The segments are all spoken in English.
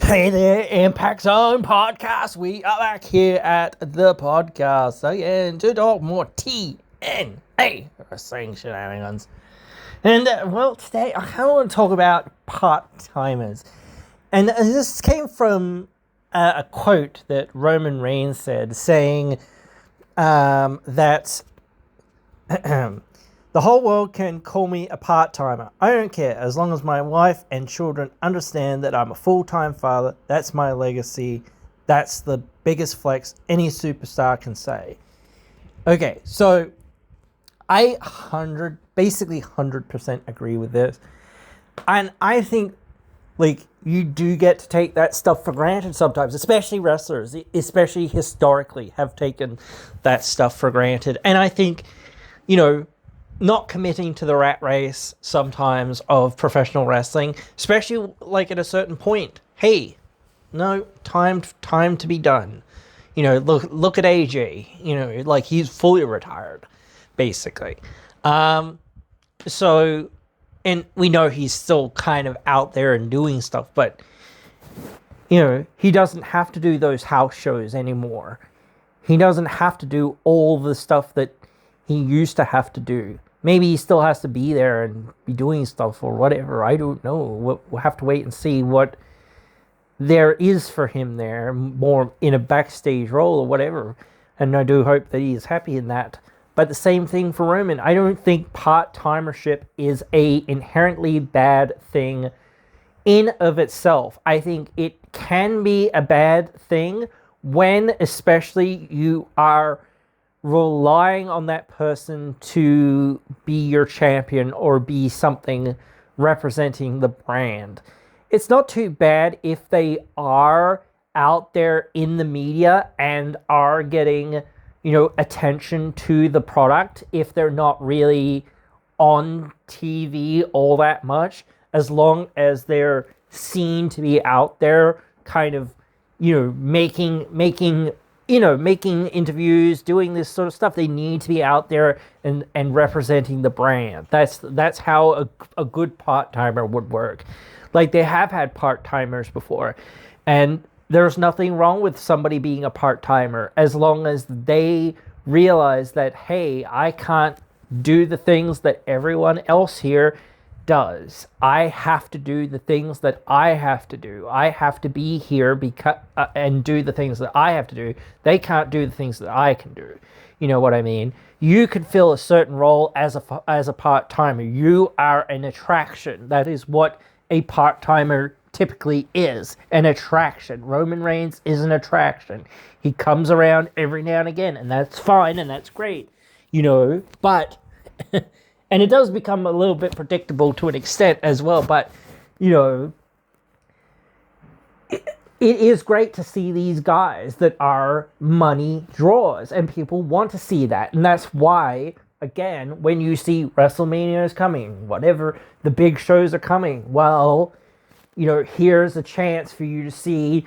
Hey there, Impact Zone Podcast. We are back here at the podcast again to talk more TNA wrestling shenanigans. And, today I kind of want to talk about part-timers. And this came from a quote that Roman Reigns said, saying that the whole world can call me a part-timer. I don't care, as long as my wife and children understand that I'm a full-time father. That's my legacy. That's the biggest flex any superstar can say. Okay, so I 100% agree with this. And I think, you do get to take that stuff for granted sometimes, especially wrestlers, especially historically, have taken that stuff for granted. And I think, not committing to the rat race sometimes of professional wrestling, especially at a certain point. Hey, no, time to be done. Look at AJ. He's fully retired, basically. So, and we know he's still kind of out there and doing stuff, but he doesn't have to do those house shows anymore. He doesn't have to do all the stuff that he used to have to do. Maybe he still has to be there and be doing stuff or whatever. I don't know. We'll have to wait and see what there is for him there, more in a backstage role or whatever. And I do hope that he is happy in that. But the same thing for Roman. I don't think part-timership is a inherently bad thing in of itself. I think it can be a bad thing when especially you are relying on that person to be your champion or be something representing the brand. It's not too bad if they are out there in the media and are getting, attention to the product if they're not really on TV all that much, as long as they're seen to be out there kind of, making interviews, doing this sort of stuff. They need to be out there and representing the brand. That's how a good part-timer would work. They have had part-timers before, and there's nothing wrong with somebody being a part-timer as long as they realize that, hey, I can't do the things that everyone else here does. I have to do the things that I have to do. I have to be here and do the things that I have to do. They can't do the things that I can do. You know what I mean? You can fill a certain role as a part-timer. You are an attraction. That is what a part-timer typically is, an attraction. Roman Reigns is an attraction. He comes around every now and again, and that's fine, and that's great. But and it does become a little bit predictable to an extent as well, but, it is great to see these guys that are money draws, and people want to see that. And that's why, again, when you see WrestleMania is coming, whatever, the big shows are coming, well, here's a chance for you to see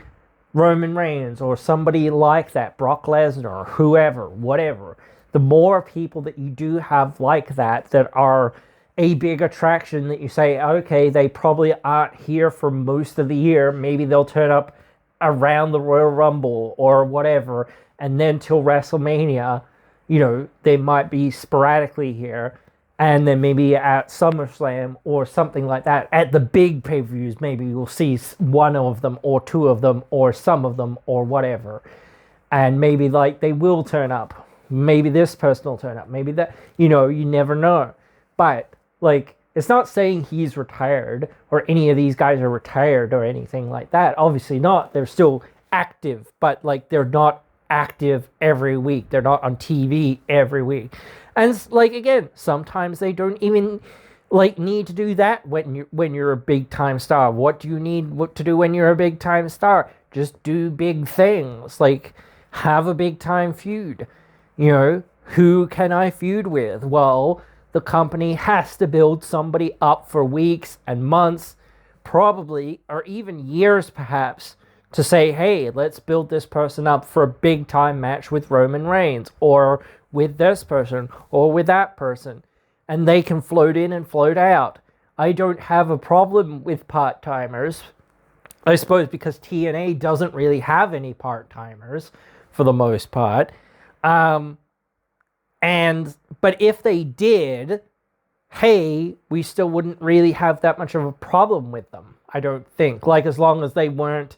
Roman Reigns or somebody like that, Brock Lesnar or whoever, whatever. The more people that you do have like that are a big attraction that you say, okay, they probably aren't here for most of the year. Maybe they'll turn up around the Royal Rumble or whatever. And then till WrestleMania, they might be sporadically here. And then maybe at SummerSlam or something like that. At the big pay-per-views, maybe you'll see one of them or two of them or some of them or whatever. And maybe they will turn up. Maybe this person will turn up. Maybe that, you never know. But, it's not saying he's retired or any of these guys are retired or anything like that. Obviously not. They're still active, but, they're not active every week. They're not on TV every week. And, again, sometimes they don't even, need to do that when you're a big-time star. What do you need to do when you're a big-time star? Just do big things. Have a big-time feud. Who can I feud with? Well, the company has to build somebody up for weeks and months, probably, or even years perhaps, to say, hey, let's build this person up for a big-time match with Roman Reigns, or with this person, or with that person. And they can float in and float out. I don't have a problem with part-timers. I suppose because TNA doesn't really have any part-timers for the most part. But if they did, hey, we still wouldn't really have that much of a problem with them, I don't think. Like, as long as they weren't,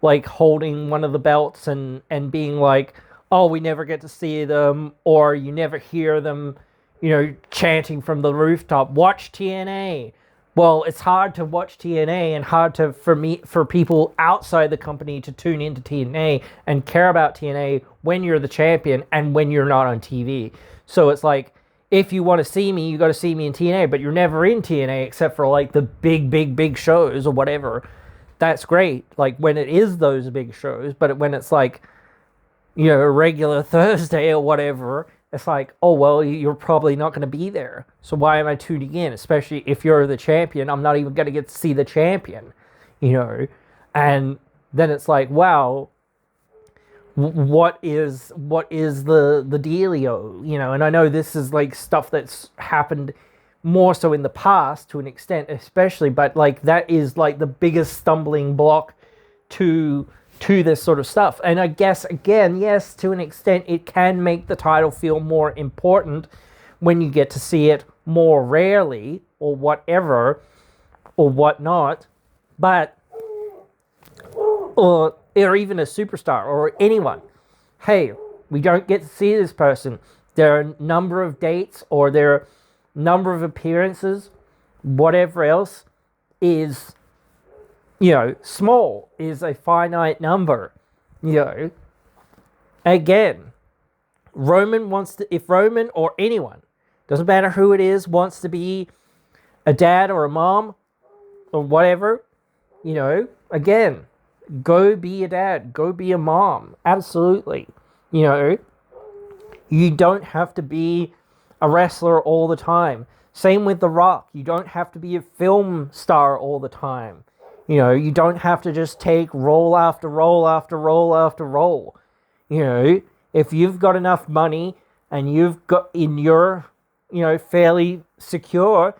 like, holding one of the belts and being like, oh, we never get to see them, or you never hear them, chanting from the rooftop, watch TNA. Well, it's hard to watch TNA and hard for people outside the company to tune into TNA and care about TNA when you're the champion and when you're not on TV. So it's like, if you want to see me, you got to see me in TNA, but you're never in TNA except for like the big shows or whatever. That's great, like when it is those big shows, but when it's like, a regular Thursday or whatever, it's like, oh, well, you're probably not going to be there. So why am I tuning in? Especially if you're the champion, I'm not even going to get to see the champion, And then it's like, wow, what is the dealio, And I know this is like stuff that's happened more so in the past to an extent, especially, but like that is like the biggest stumbling block to this sort of stuff. And I guess, again, yes, to an extent, it can make the title feel more important when you get to see it more rarely or whatever or whatnot. But, or even a superstar or anyone. Hey, we don't get to see this person. There are a number of dates or there are number of appearances, whatever else is, small, is a finite number, Again, if Roman or anyone, doesn't matter who it is, wants to be a dad or a mom or whatever, again, go be a dad, go be a mom. Absolutely. You don't have to be a wrestler all the time. Same with The Rock. You don't have to be a film star all the time. You don't have to just take role after role after role after role. If you've got enough money and you're fairly secure,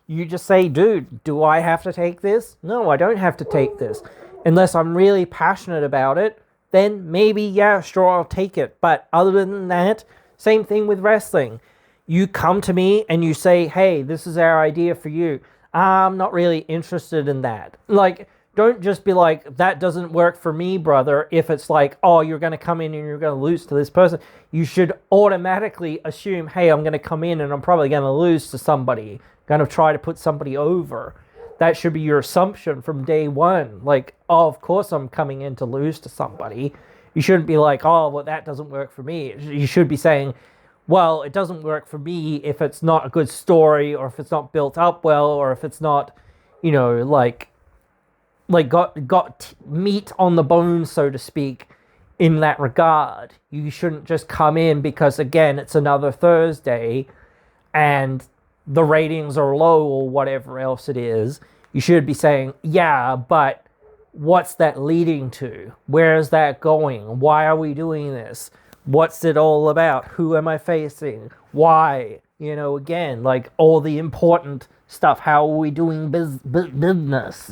you just say, dude, do I have to take this? No, I don't have to take this. Unless I'm really passionate about it, then maybe, yeah, sure, I'll take it. But other than that, same thing with wrestling. You come to me and you say, hey, this is our idea for you. I'm not really interested in that. Like, don't just be like, that doesn't work for me, brother. If it's like, oh, you're going to come in and you're going to lose to this person. You should automatically assume, hey, I'm going to come in and I'm probably going to lose to somebody. Going to try to put somebody over. That should be your assumption from day one. Like, oh, of course I'm coming in to lose to somebody. You shouldn't be like, oh, well, that doesn't work for me. You should be saying, well, it doesn't work for me if it's not a good story, or if it's not built up well, or if it's not, got meat on the bone, so to speak, in that regard. You shouldn't just come in because, again, it's another Thursday and the ratings are low or whatever else it is. You should be saying, yeah, but what's that leading to? Where is that going? Why are we doing this? What's it all about? Who am I facing? Why? Again, like all the important stuff. How are we doing business?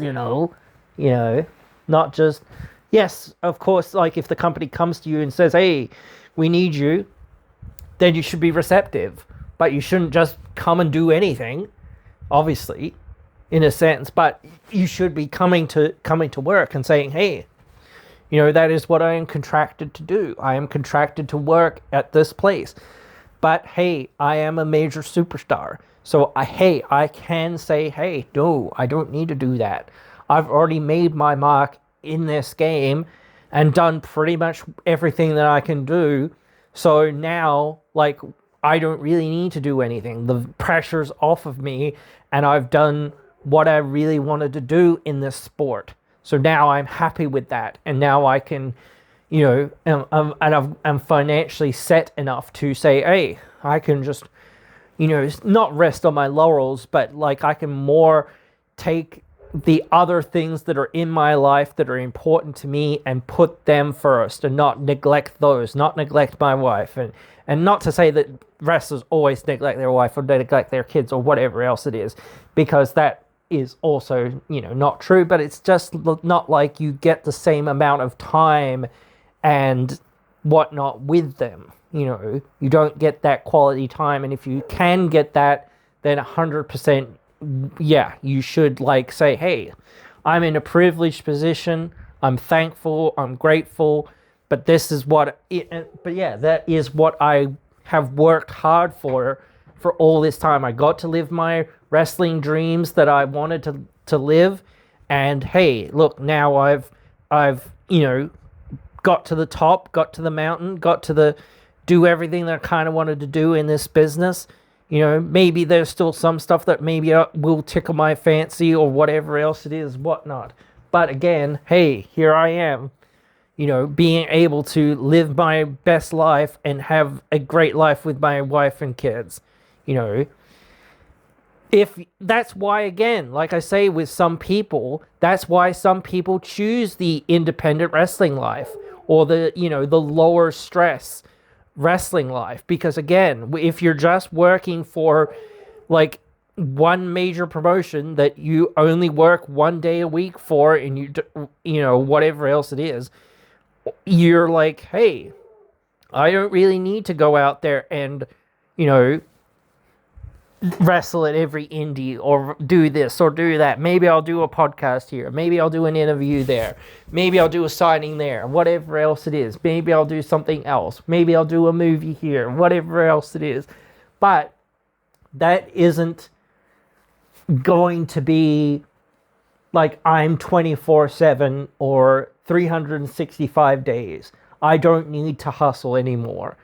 Not just, yes, of course, like if the company comes to you and says, hey, we need you, then you should be receptive. But you shouldn't just come and do anything, obviously, in a sense. But you should be coming to work and saying, hey, that is what I am contracted to do. I am contracted to work at this place. But, hey, I am a major superstar. So, I can say, hey, no, I don't need to do that. I've already made my mark in this game and done pretty much everything that I can do. So now, like, I don't really need to do anything. The pressure's off of me, and I've done what I really wanted to do in this sport. So now I'm happy with that, and now I can, I'm financially set enough to say, hey, I can just, not rest on my laurels, but like I can more take the other things that are in my life that are important to me and put them first, and not neglect those, not neglect my wife, and not to say that wrestlers always neglect their wife or they neglect their kids or whatever else it is, because that is also, not true, but it's just not like you get the same amount of time and whatnot with them. You don't get that quality time, and if you can get that, then 100%, yeah, you should say, hey, I'm in a privileged position, I'm thankful, I'm grateful, but this is what that is what I have worked hard for all this time. I got to live my wrestling dreams that I wanted to live, and hey, look, now I've got to the top, got to the mountain, got to do everything that I kind of wanted to do in this business. Maybe there's still some stuff that maybe will tickle my fancy or whatever else it is, whatnot. But again, hey, here I am, being able to live my best life and have a great life with my wife and kids. If that's why, again, like I say, with some people, that's why some people choose the independent wrestling life or the lower stress wrestling life, because again, if you're just working for one major promotion that you only work 1 day a week for, and whatever else it is, you're like, hey, I don't really need to go out there and wrestle at every indie or do this or do that. Maybe I'll do a podcast here, maybe I'll do an interview there, maybe I'll do a signing there, whatever else it is. Maybe I'll do something else, maybe I'll do a movie here, whatever else it is. But that isn't going to be I'm 24/7 or 365 days. I don't need to hustle anymore.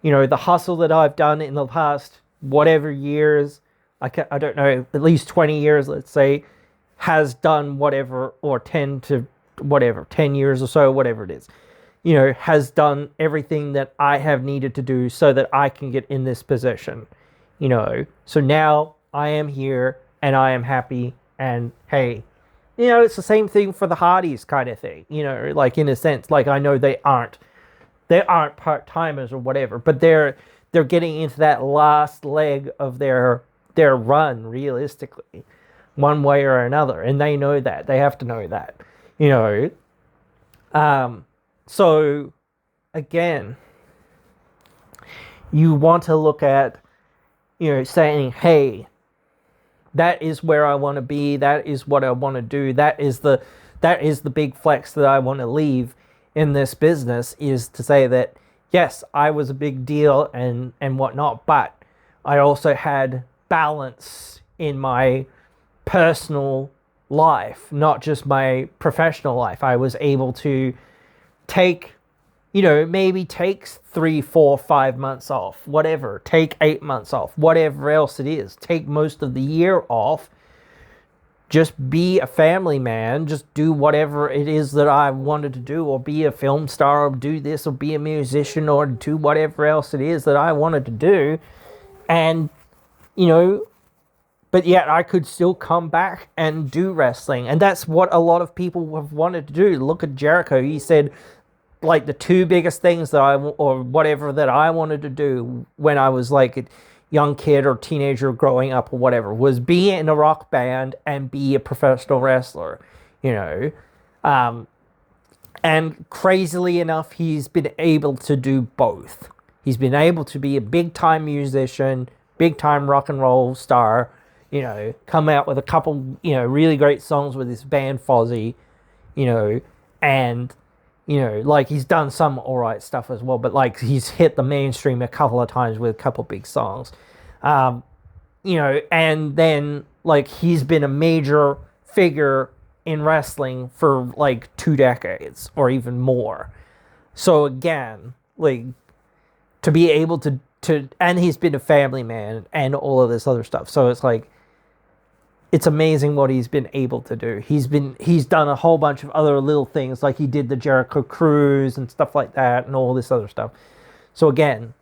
The hustle that I've done in the past whatever years, I don't know, at least 20 years, let's say, has done whatever, or 10 years or so, whatever it is, has done everything that I have needed to do so that I can get in this position, so now I am here and I am happy, and hey, it's the same thing for the Hardys kind of thing, in a sense, I know they aren't part-timers or whatever, but they're getting into that last leg of their run, realistically, one way or another, and they know that. They have to know that, So, again, you want to look at, saying, hey, that is where I want to be. That is what I want to do. That is the big flex that I want to leave in this business, is to say that, yes, I was a big deal and whatnot, but I also had balance in my personal life, not just my professional life. I was able to take, maybe take 3, 4, 5 months off, whatever, take 8 months off, whatever else it is, take most of the year off, just be a family man, just do whatever it is that I wanted to do, or be a film star, or do this, or be a musician, or do whatever else it is that I wanted to do. And, but yet I could still come back and do wrestling. And that's what a lot of people have wanted to do. Look at Jericho. He said, the two biggest things that I wanted to do when I was a young kid or teenager growing up or whatever, was be in a rock band and be a professional wrestler, and crazily enough, he's been able to do both. He's been able to be a big time musician, big time rock and roll star, come out with a couple, really great songs with his band Fozzy, and he's done some alright stuff as well, but he's hit the mainstream a couple of times with a couple big songs. And then he's been a major figure in wrestling for 2 decades or even more. So again, to be able to and he's been a family man and all of this other stuff. So it's it's amazing what he's been able to do. He's done a whole bunch of other little things, he did the Jericho Cruise and stuff like that and all this other stuff. So again,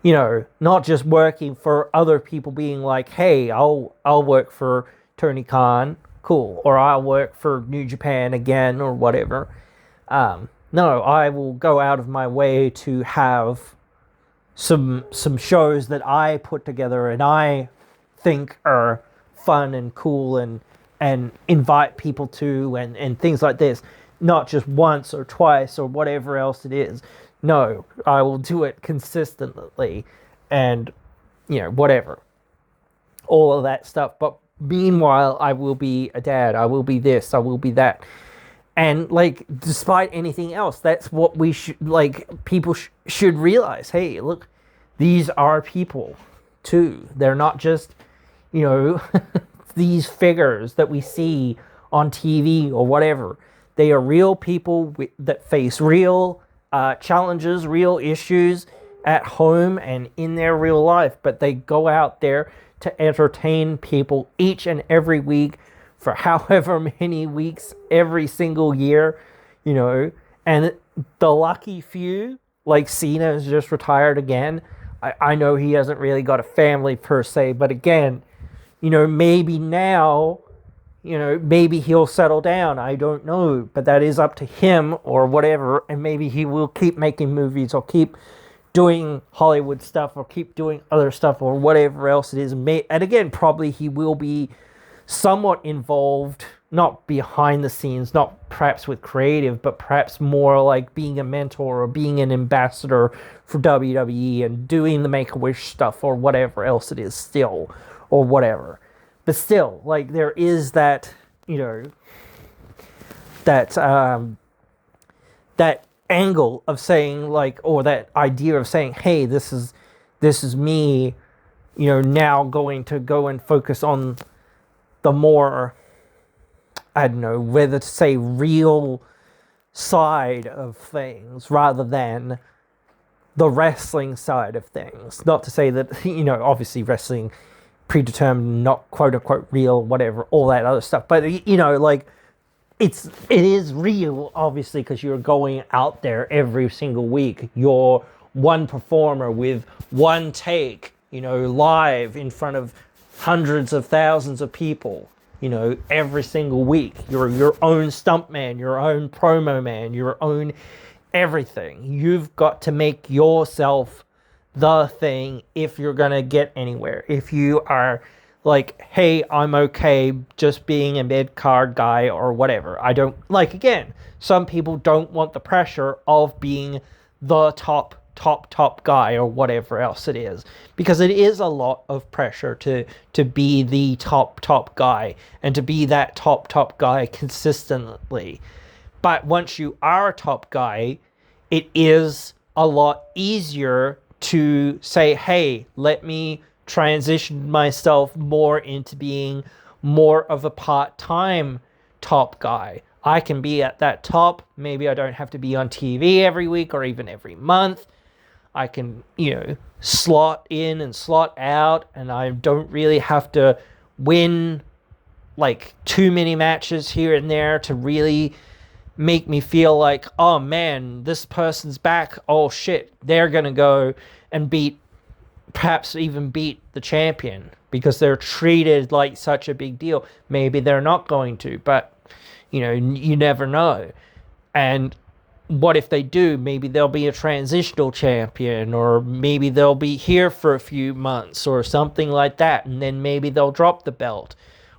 not just working for other people being hey, I'll work for Tony Khan, cool, or I'll work for New Japan again or whatever. No, I will go out of my way to have some shows that I put together and I think are fun and cool and invite people to and things like this, not just once or twice or whatever else it is. No, I will do it consistently and, whatever. All of that stuff. But meanwhile, I will be a dad. I will be this. I will be that. And, like, despite anything else, that's what we should, like, people should realize. Hey, look, these are people, too. They're not just, these figures that we see on TV or whatever. They are real people that face real challenges, real issues at home and in their real life. But they go out there to entertain people each and every week for however many weeks every single year, and the lucky few, like Cena has just retired again. I know he hasn't really got a family per se, but again, maybe now, maybe he'll settle down. I don't know, but that is up to him or whatever, and maybe he will keep making movies or keep doing Hollywood stuff or keep doing other stuff or whatever else it is. And again, probably he will be somewhat involved, not behind the scenes, not perhaps with creative, but perhaps more like being a mentor or being an ambassador for WWE and doing the Make-A-Wish stuff or whatever else it is still, or whatever. But still, like, there is that, that angle of saying, like, or that idea of saying, hey, this is me, now going to go and focus on the more, I don't know, whether to say real side of things rather than the wrestling side of things. Not to say that, obviously wrestling predetermined, not quote unquote real, whatever, all that other stuff. But, like, it is real, obviously, because you're going out there every single week. You're one performer with one take, live in front of hundreds of thousands of people, every single week. You're your own stuntman, your own promo man, your own everything. You've got to make yourself the thing if you're going to get anywhere. If you are like, hey, I'm okay just being a mid-card guy or whatever. I don't, like, again, some people don't want the pressure of being the top guy or whatever else it is, because it is a lot of pressure to be the top guy and to be that top guy consistently. But once you are a top guy, it is a lot easier to say, hey, let me transition myself more into being more of a part-time top guy. I can be at that top. Maybe I don't have to be on TV every week or even every month. I can, slot in and slot out, and I don't really have to win like too many matches here and there to really make me feel like, oh man, this person's back. Oh shit, they're going to go and perhaps even beat the champion because they're treated like such a big deal. Maybe they're not going to, but you never know. And what if they do? Maybe they'll be a transitional champion, or maybe they'll be here for a few months or something like that, and then maybe they'll drop the belt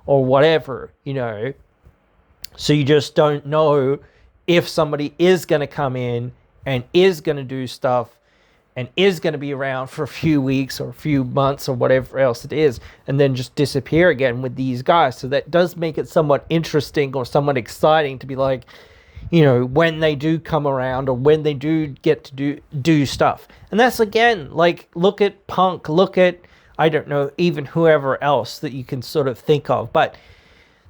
or whatever, So you just don't know if somebody is going to come in and is going to do stuff and is going to be around for a few weeks or a few months or whatever else it is, and then just disappear again with these guys. So that does make it somewhat interesting or somewhat exciting to be like, when they do come around or when they do get to do stuff. And that's, again, like, look at Punk, look at, I don't know, even whoever else that you can sort of think of. But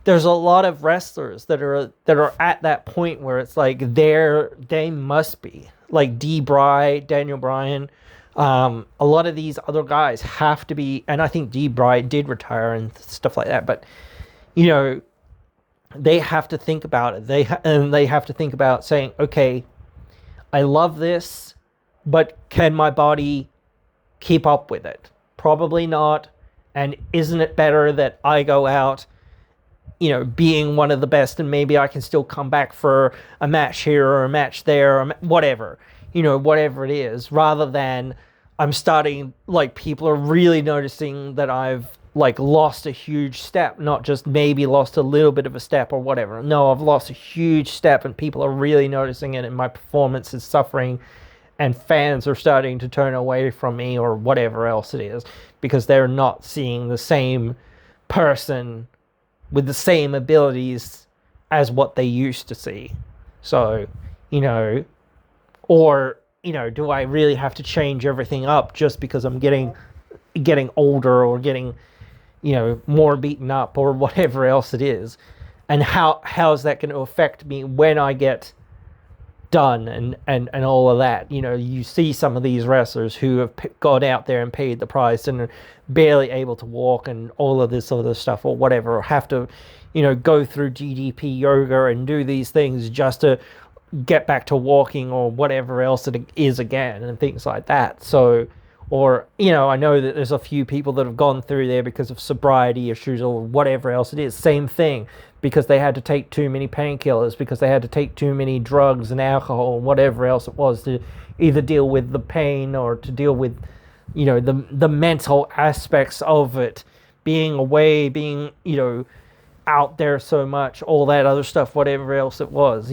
there's a lot of wrestlers that are at that point where it's like they must be. Like Daniel Bryan, a lot of these other guys have to be, and I think Bryan did retire and stuff like that, but, they have to think about it. They have to think about saying, okay, I love this, but can my body keep up with it? Probably not. And isn't it better that I go out, being one of the best, and maybe I can still come back for a match here or a match there or whatever, whatever it is, rather than I'm starting, like, people are really noticing that I've like lost a huge step, not just maybe lost a little bit of a step or whatever. No, I've lost a huge step and people are really noticing it and my performance is suffering and fans are starting to turn away from me or whatever else it is because they're not seeing the same person with the same abilities as what they used to see. So, or, do I really have to change everything up just because I'm getting older or getting, more beaten up or whatever else it is? And how's that going to affect me when I get done and all of that? You see some of these wrestlers who have got out there and paid the price and are barely able to walk and all of this other stuff or whatever, or have to, go through DDP yoga and do these things just to get back to walking or whatever else it is again and things like that. So, or, I know that there's a few people that have gone through there because of sobriety issues or whatever else it is. Same thing, because they had to take too many painkillers, because they had to take too many drugs and alcohol and whatever else it was to either deal with the pain or to deal with, the mental aspects of it, being away, being, out there so much, all that other stuff, whatever else it was,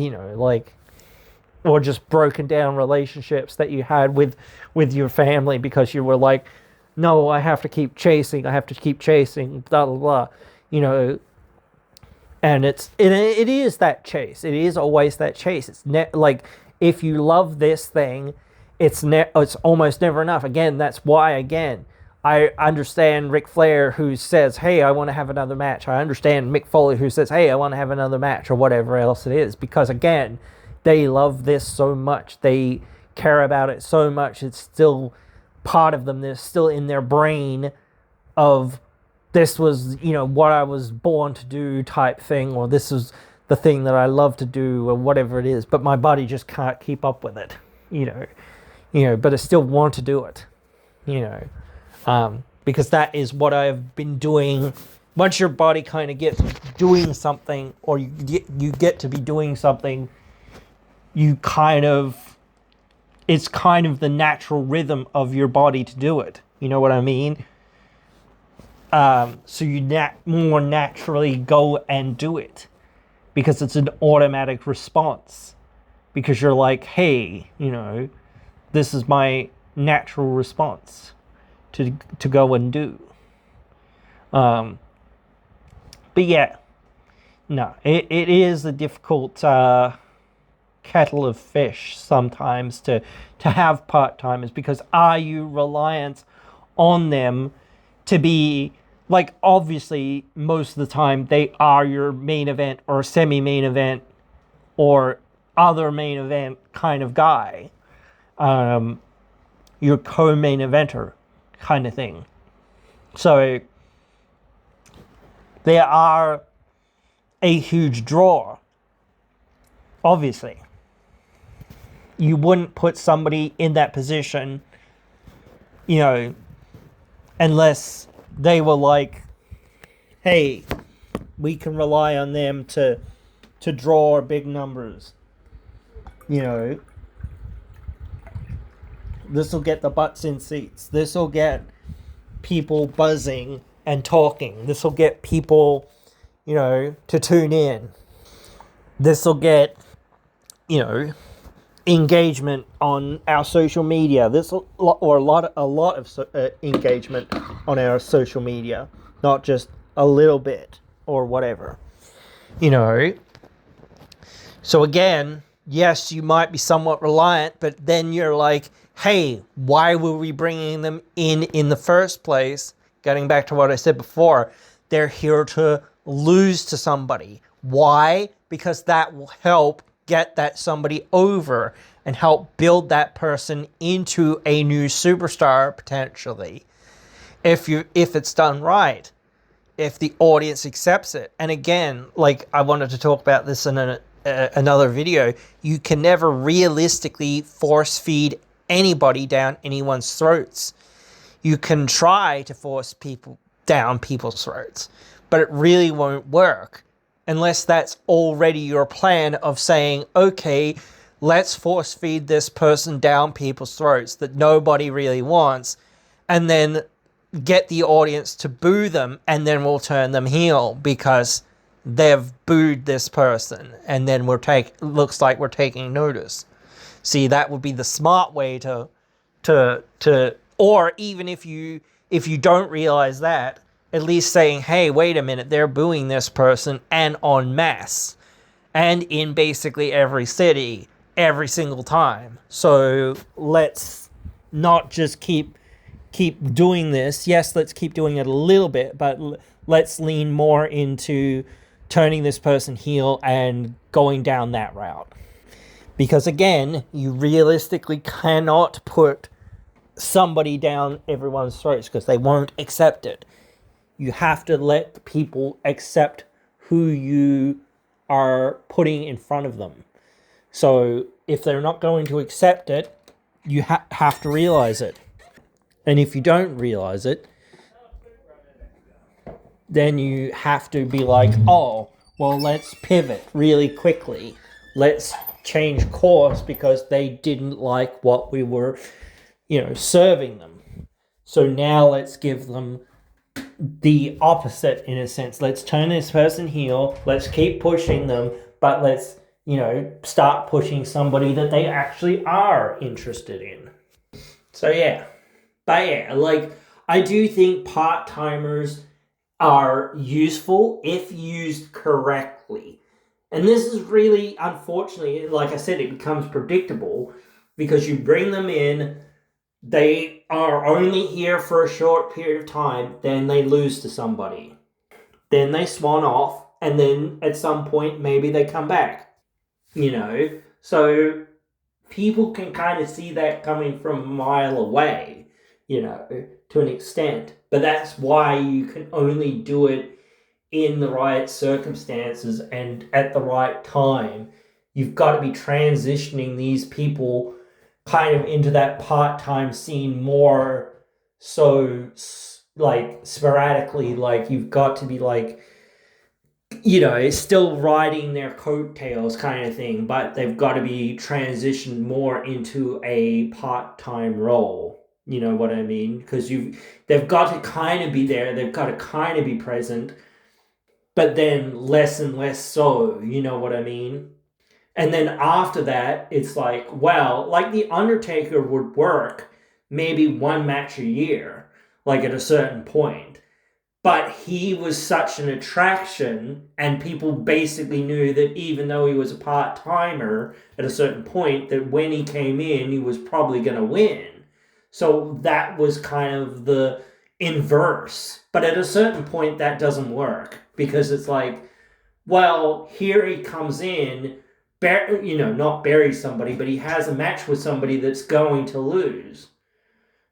or just broken down relationships that you had with your family because you were like, no, I have to keep chasing, blah, blah, blah, and it is that chase. It is always that chase. It's like, if you love this thing, it's almost never enough. Again, that's why, I understand Ric Flair who says, hey, I want to have another match. I understand Mick Foley who says, hey, I want to have another match or whatever else it is. Because, again, they love this so much. They care about it so much. It's still part of them. They're still in their brain of, this was, what I was born to do type thing, or this is the thing that I love to do or whatever it is. But my body just can't keep up with it, but I still want to do it, because that is what I've been doing. Once your body kind of gets doing something, or you get to be doing something, it's kind of the natural rhythm of your body to do it. You know what I mean? So you more naturally go and do it because it's an automatic response. Because you're like, hey, this is my natural response to go and do. But yeah, no, it is a difficult kettle of fish sometimes to have part-timers, because are you reliant on them to be, like, obviously most of the time they are your main event or semi-main event or other main event kind of guy, your co-main eventer kind of thing. So they are a huge draw. Obviously, you wouldn't put somebody in that position, unless they were like, hey, we can rely on them to draw big numbers. This will get the butts in seats. This will get people buzzing and talking. This will get people, to tune in. This will get, engagement on our social media. This will, or a lot of engagement on our social media, not just a little bit or whatever. So again, yes, you might be somewhat reliant, but then you're like, hey, why were we bringing them in the first place? Getting back to what I said before, they're here to lose to somebody. Why? Because that will help get that somebody over and help build that person into a new superstar potentially. If it's done right, if the audience accepts it. And again, like I wanted to talk about this in another video, you can never realistically force feed anybody down anyone's throats. You can try to force people down people's throats, but it really won't work unless that's already your plan of saying, okay, let's force feed this person down people's throats that nobody really wants, and then get the audience to boo them, and then we'll turn them heel because they've booed this person, and then looks like we're taking notice. See, that would be the smart way to or even if you don't realize that, at least saying, hey, wait a minute, they're booing this person, and en masse, and in basically every city, every single time. So let's not just keep doing this. Yes, let's keep doing it a little bit, but let's lean more into turning this person heel and going down that route. Because again, you realistically cannot put somebody down everyone's throats because they won't accept it. You have to let the people accept who you are putting in front of them. So if they're not going to accept it, you have to realize it. And if you don't realize it, then you have to be like, oh, well, let's pivot really quickly. Let's change course because they didn't like what we were, serving them. So now let's give them the opposite in a sense. Let's turn this person heel. Let's keep pushing them, but let's, start pushing somebody that they actually are interested in. So yeah. But yeah, I do think part-timers are useful if used correctly. And this is really, unfortunately, like I said, it becomes predictable because you bring them in, they are only here for a short period of time, then they lose to somebody. Then they swan off, and then at some point, maybe they come back. So people can kind of see that coming from a mile away, to an extent. But that's why you can only do it in the right circumstances and at the right time. You've got to be transitioning these people kind of into that part-time scene more so sporadically. You've got to be still riding their coattails kind of thing, but they've got to be transitioned more into a part-time role. You know what I mean? Because they've got to kind of be there, they've got to kind of be present, but then less and less so, you know what I mean? And then after that, it's The Undertaker would work maybe one match a year, at a certain point. But he was such an attraction, and people basically knew that even though he was a part-timer at a certain point, that when he came in, he was probably going to win. So that was kind of the inverse. But at a certain point, that doesn't work. Because it's here he comes in, not bury somebody, but he has a match with somebody that's going to lose.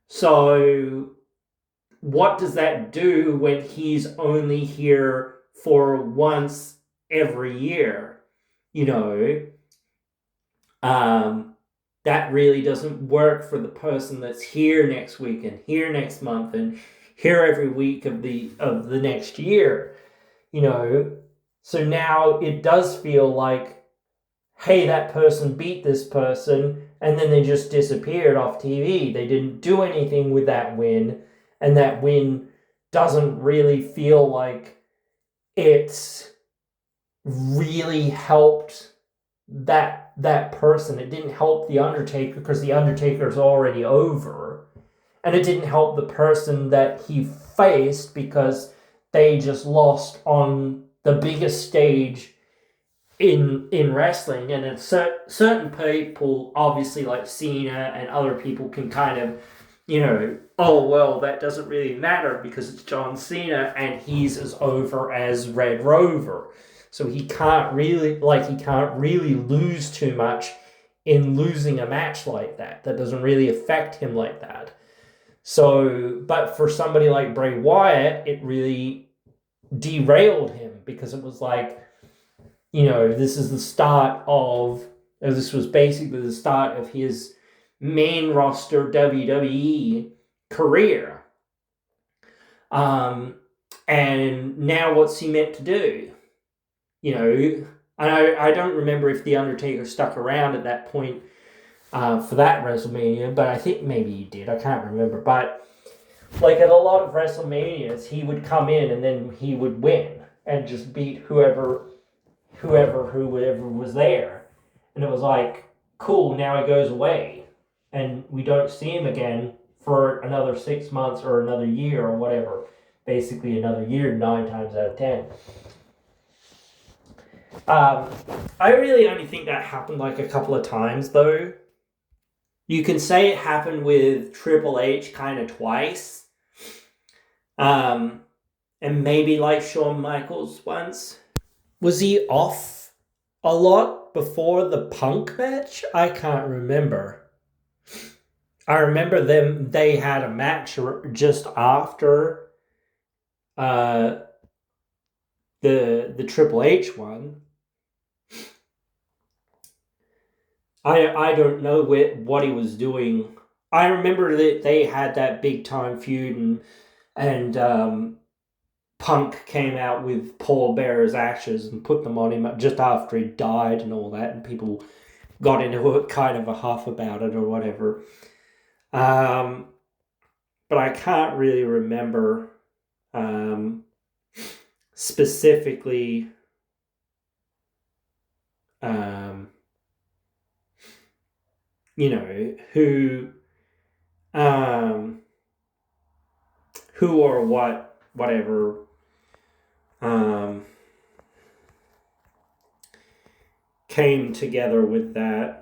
So what does that do when he's only here for once every year? That really doesn't work for the person that's here next week and here next month and here every week of the next year. So now it does feel like, hey, that person beat this person, and then they just disappeared off TV. They didn't do anything with that win, and that win doesn't really feel like it's really helped that person. It didn't help The Undertaker because The Undertaker's already over. And it didn't help the person that he faced because they just lost on the biggest stage in wrestling. And it's certain people, obviously like Cena and other people, can kind of, oh, well, that doesn't really matter because it's John Cena and he's as over as Red Rover. So he can't really lose too much in losing a match like that. That doesn't really affect him like that. So, but for somebody like Bray Wyatt, it really derailed him because it was this was basically the start of his main roster WWE career. And now what's he meant to do? I don't remember if The Undertaker stuck around at that point for that WrestleMania, but I think maybe he did. I can't remember. But like at a lot of WrestleManias, he would come in and then he would win and just beat whoever was there. And it was like, cool, now he goes away. And we don't see him again for another 6 months or another year or whatever. Basically another year, 9 times out of 10. I really only think that happened like a couple of times, though. You can say it happened with Triple H kind of twice. And maybe like Shawn Michaels once. Was he off a lot before the Punk match? I can't remember. I remember they had a match just after the Triple H one. I don't know what he was doing. I remember that they had that big time feud and Punk came out with Paul Bearer's ashes and put them on him just after he died and all that, and people got into a kind of a huff about it or whatever. But I can't really remember specifically who or whatever came together with that.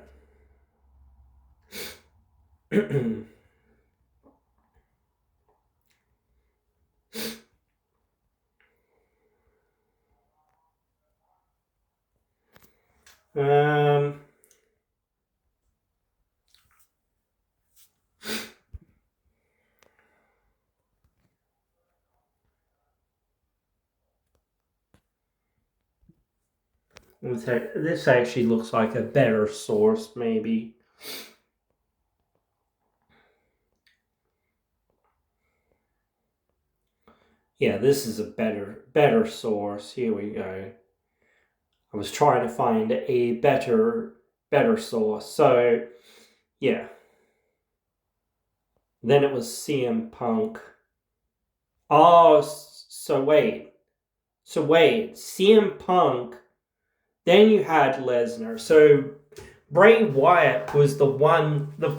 This actually looks like a better source, maybe. Yeah, this is a better source. Here we go. I was trying to find a better source. So, yeah. Then it was CM Punk. Oh, so wait. CM Punk. Then you had Lesnar. So Bray Wyatt was the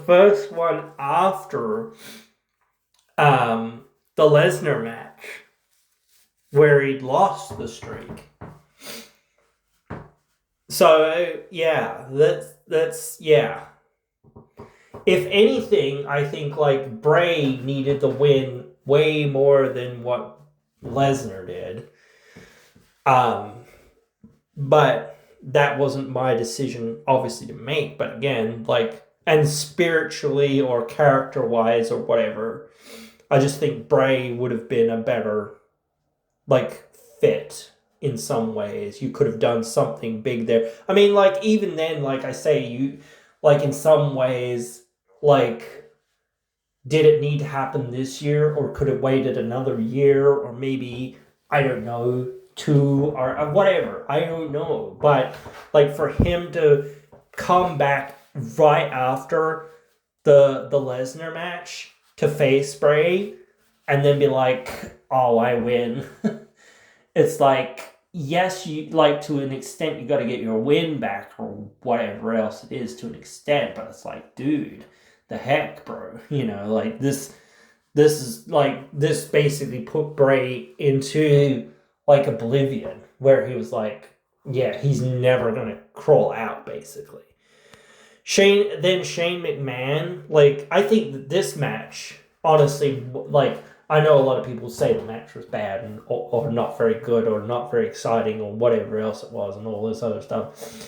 first one after the Lesnar match where he'd lost the streak. So yeah, that's yeah. If anything, I think like Bray needed the win way more than what Lesnar did. But that wasn't my decision, obviously, to make. But again, like, and spiritually or character-wise or whatever, I just think Bray would have been a better, like, fit in some ways. You could have done something big there. I mean, like, even then, like I say, you, like, in some ways, like, did it need to happen this year or could have waited another year or maybe, I don't know, 2 or whatever, I don't know, but like for him to come back right after the Lesnar match to face Bray and then be like, oh, I win. It's like, yes, you like to an extent you got to get your win back or whatever else it is to an extent, but it's like, dude, the heck, bro, like this is like, this basically put Bray into like oblivion, where he was like, yeah, he's never gonna crawl out, basically. Shane McMahon, like, I think that this match, honestly, like, I know a lot of people say the match was bad or not very good or not very exciting or whatever else it was and all this other stuff.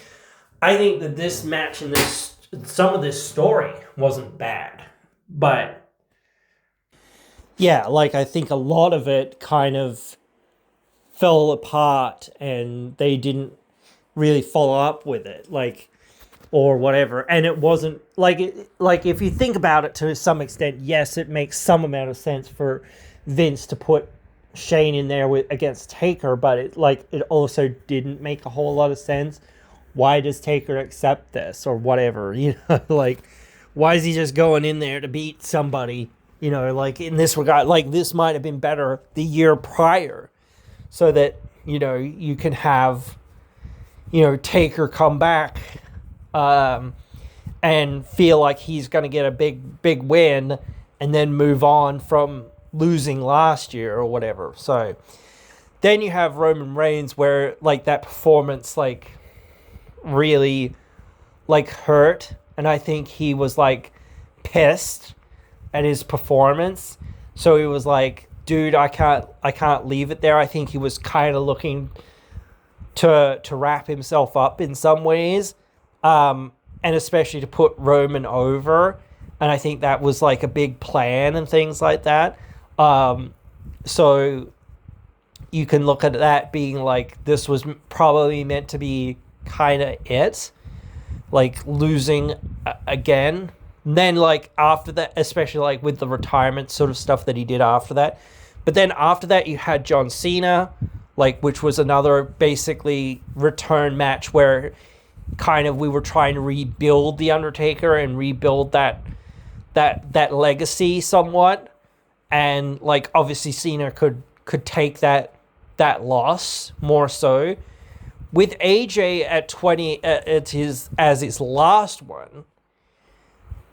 I think that this match and some of this story wasn't bad, but yeah, like, I think a lot of it kind of fell apart and they didn't really follow up with it, like, or whatever. And it wasn't like if you think about it to some extent, yes, it makes some amount of sense for Vince to put Shane in there against Taker, but it also didn't make a whole lot of sense. Why does Taker accept this or whatever? Like, why is he just going in there to beat somebody You know, like in this regard, like this might have been better the year prior, so that, you know, you can have, you know, Taker come back, and feel like he's going to get a big win, and then move on from losing last year or whatever. So then you have Roman Reigns, where like that performance like really like hurt, and I think he was like pissed at his performance. So he was like, dude, I can't leave it there. I think he was kind of looking to wrap himself up in some ways, and especially to put Roman over. And I think that was like a big plan and things like that. So you can look at that being like, this was probably meant to be kind of it, like losing again. And then like after that, especially like with the retirement sort of stuff that he did after that. But then after that, you had John Cena, like, which was another basically return match where kind of we were trying to rebuild The Undertaker and rebuild that legacy somewhat. And like obviously Cena could take that loss more so. With AJ at 20 as his last one,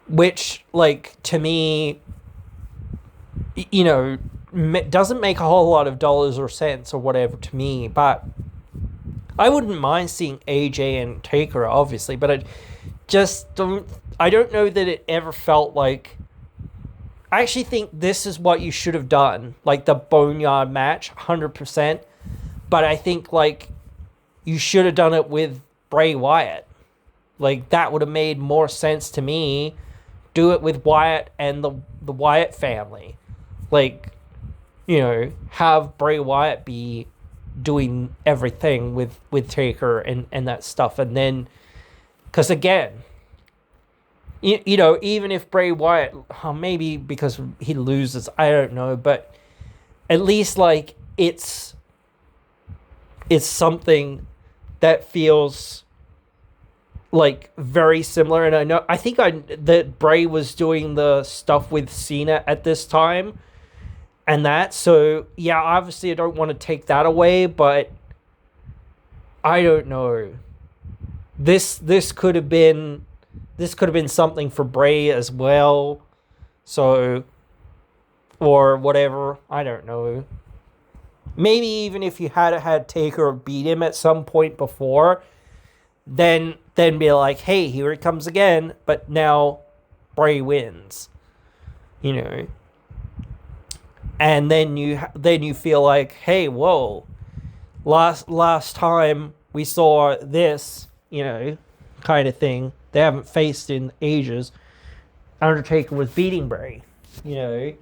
which like to me, you know, doesn't make a whole lot of dollars or cents or whatever to me, but I wouldn't mind seeing AJ and Taker obviously, but I don't know that it ever felt like, I actually think this is what you should have done, like the Boneyard match, 100%. But I think like you should have done it with Bray Wyatt. Like that would have made more sense to me. Do it with Wyatt and the Wyatt family. Like, you know, have Bray Wyatt be doing everything with Taker and that stuff. And then, because again, you know, even if Bray Wyatt, maybe because he loses, I don't know, but at least like it's something that feels like very similar. And I think that Bray was doing the stuff with Cena at this time and that. So yeah, obviously I don't want to take that away, but I don't know. This could have been something for Bray as well. So, or whatever. I don't know. Maybe even if you had Taker beat him at some point before, then be like, hey, here it comes again. But now Bray wins. You know. And then you feel like, hey, whoa. Last time we saw this, you know, kind of thing. They haven't faced in ages. Undertaker was beating Bray, you know.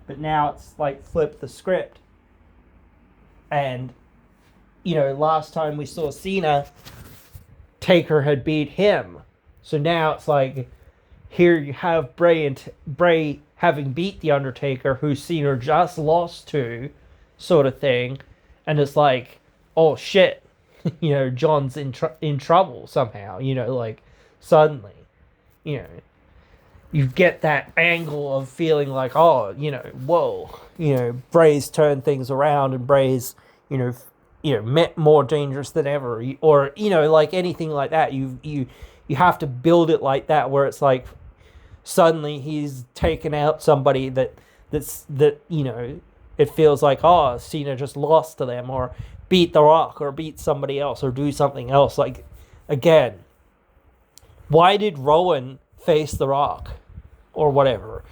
But now it's like flip the script. And, you know, last time we saw Cena, Taker had beat him. So now it's like, here you have Bray having beat The Undertaker, who Cena just lost to, sort of thing. And it's like, oh shit, you know, John's in trouble somehow, you know, like, suddenly, you know, you get that angle of feeling like, oh, you know, whoa, you know, Bray's turned things around and Bray's, you know, more dangerous than ever, or, you know, like anything like that. You have to build it like that, where it's like suddenly he's taken out somebody that you know, it feels like, oh, Cena just lost to them, or beat The Rock, or beat somebody else, or do something else. Like, again, why did Rowan face The Rock or whatever?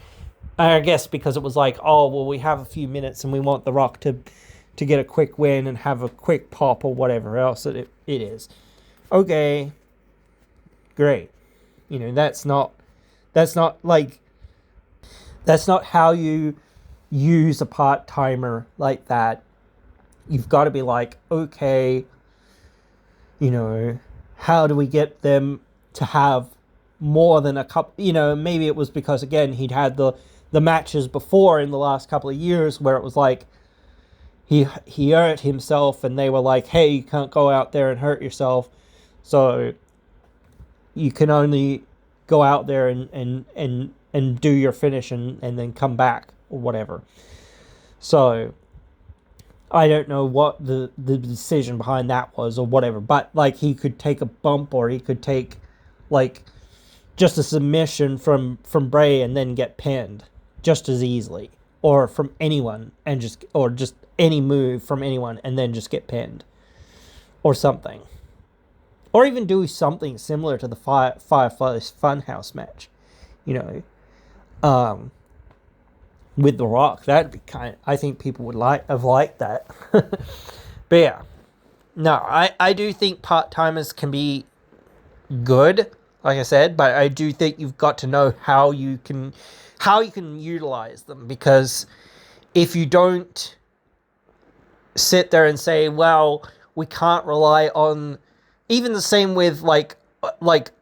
I guess because it was like, oh, well, we have a few minutes and we want The Rock to get a quick win and have a quick pop or whatever else it is. Okay, great. You know, that's not how you use a part-timer like that. You've got to be like, okay, you know, how do we get them to have more than a couple, you know, maybe it was because, again, he'd had the matches before in the last couple of years where it was like he hurt himself and they were like, hey, you can't go out there and hurt yourself, so you can only go out there and and do your finish and then come back or whatever. So I don't know what the decision behind that was or whatever, but like he could take a bump or he could take like just a submission from Bray and then get pinned just as easily, or from anyone and just any move from anyone and then just get pinned or something, or even do something similar to the Fireflies Funhouse match, with The Rock. That'd be I think people would have liked that. But yeah, no, I do think part-timers can be good, like I said, but I do think you've got to know how you can utilize them, because if you don't sit there and say, well, we can't rely on, even the same with like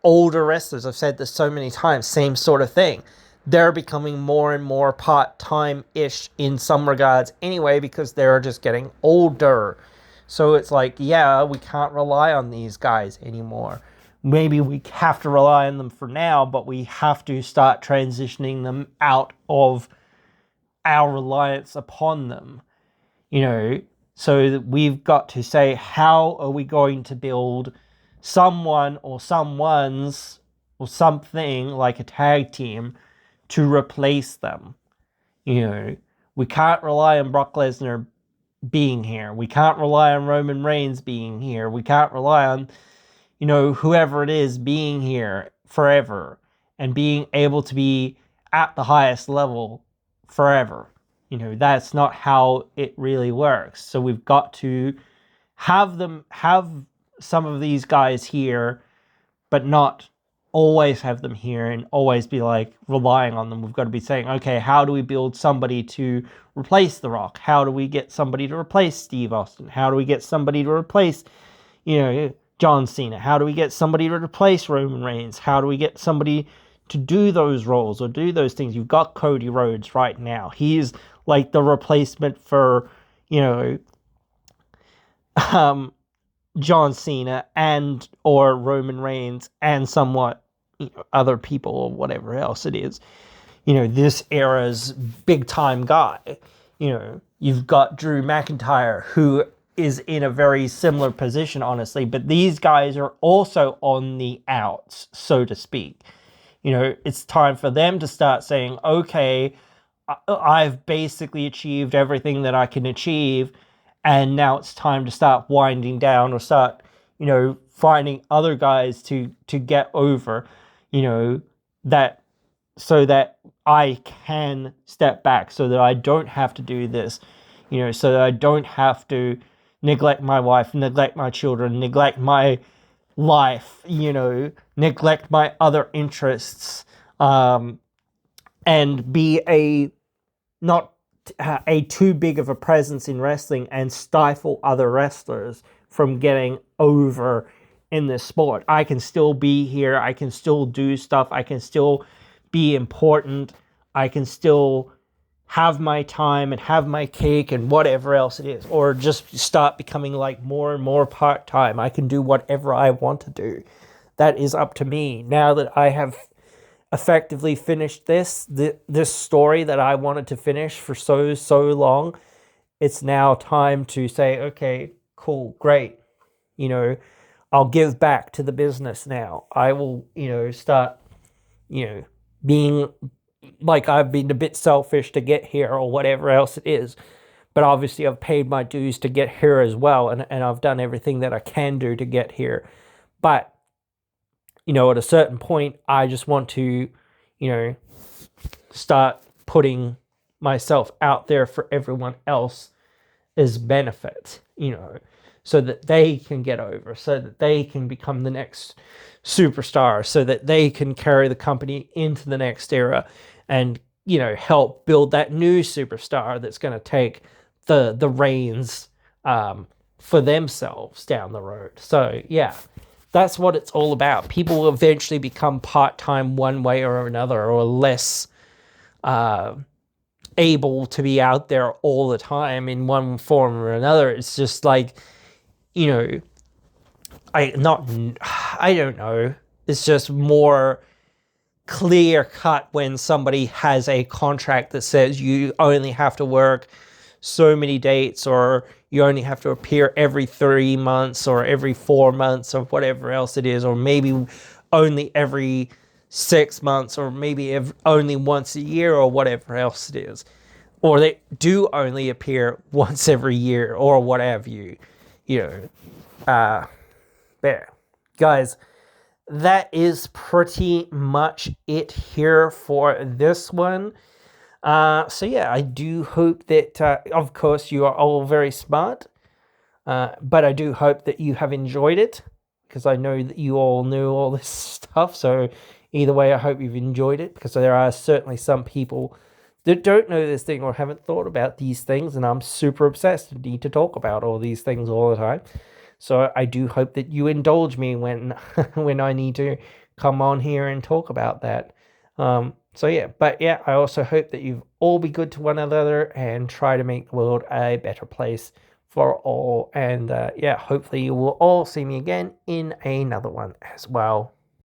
older wrestlers, I've said this so many times, same sort of thing. They're becoming more and more part-time-ish in some regards anyway, because they're just getting older. So it's like, yeah, we can't rely on these guys anymore. Maybe we have to rely on them for now, but we have to start transitioning them out of our reliance upon them, so that we've got to say, how are we going to build someone or someone's or something like a tag team to replace them? We can't rely on Brock Lesnar being here. We can't rely on Roman Reigns being here. We can't rely on, whoever it is being here forever and being able to be at the highest level forever. That's not how it really works. So we've got to have some of these guys here, but not always have them here and always be like relying on them. We've got to be saying, okay, how do we build somebody to replace The Rock? How do we get somebody to replace Steve Austin? How do we get somebody to replace, John Cena? How do we get somebody to replace Roman Reigns? How do we get somebody to do those roles or do those things? You've got Cody Rhodes right now. He's like the replacement for, John Cena and or Roman Reigns and somewhat other people or whatever else it is. This era's big time guy. You've got Drew McIntyre, who is in a very similar position, honestly, but these guys are also on the outs, so to speak. It's time for them to start saying, okay, I've basically achieved everything that I can achieve, and now it's time to start winding down or start, finding other guys to get over, that, so that I can step back, so that I don't have to do this, so that I don't have to neglect my wife, neglect my children, neglect my life, neglect my other interests, and be not a too big of a presence in wrestling and stifle other wrestlers from getting over in this sport. I can still be here. I can still do stuff. I can still be important. I can still have my time and have my cake and whatever else it is, or just start becoming like more and more part-time. I can do whatever I want to do. That is up to me. Now that I have effectively finished this story that I wanted to finish for so long, it's now time to say, okay, cool, great. I'll give back to the business now. I will, start, being like I've been a bit selfish to get here or whatever else it is. But obviously I've paid my dues to get here as well, and I've done everything that I can do to get here. But, at a certain point, I just want to, start putting myself out there for everyone else's benefit, so that they can get over, so that they can become the next superstar, so that they can carry the company into the next era and, help build that new superstar that's going to take the reins for themselves down the road. So, yeah, that's what it's all about. People will eventually become part-time one way or another, or less able to be out there all the time in one form or another. It's just like, I don't know. It's just more clear cut when somebody has a contract that says you only have to work so many dates, or you only have to appear every 3 months or every 4 months or whatever else it is, or maybe only every 6 months, or maybe only once a year, or whatever else it is, or they do only appear once every year, or what have you. There, guys, that is pretty much it here for this one. So yeah, I do hope that, of course, you are all very smart, but I do hope that you have enjoyed it, because I know that you all knew all this stuff. So either way, I hope you've enjoyed it, because there are certainly some people that don't know this thing or haven't thought about these things, and I'm super obsessed and need to talk about all these things all the time. So I do hope that you indulge me when when I need to come on here and talk about that. So yeah, but yeah, I also hope that you all be good to one another and try to make the world a better place for all. And yeah, hopefully you will all see me again in another one as well.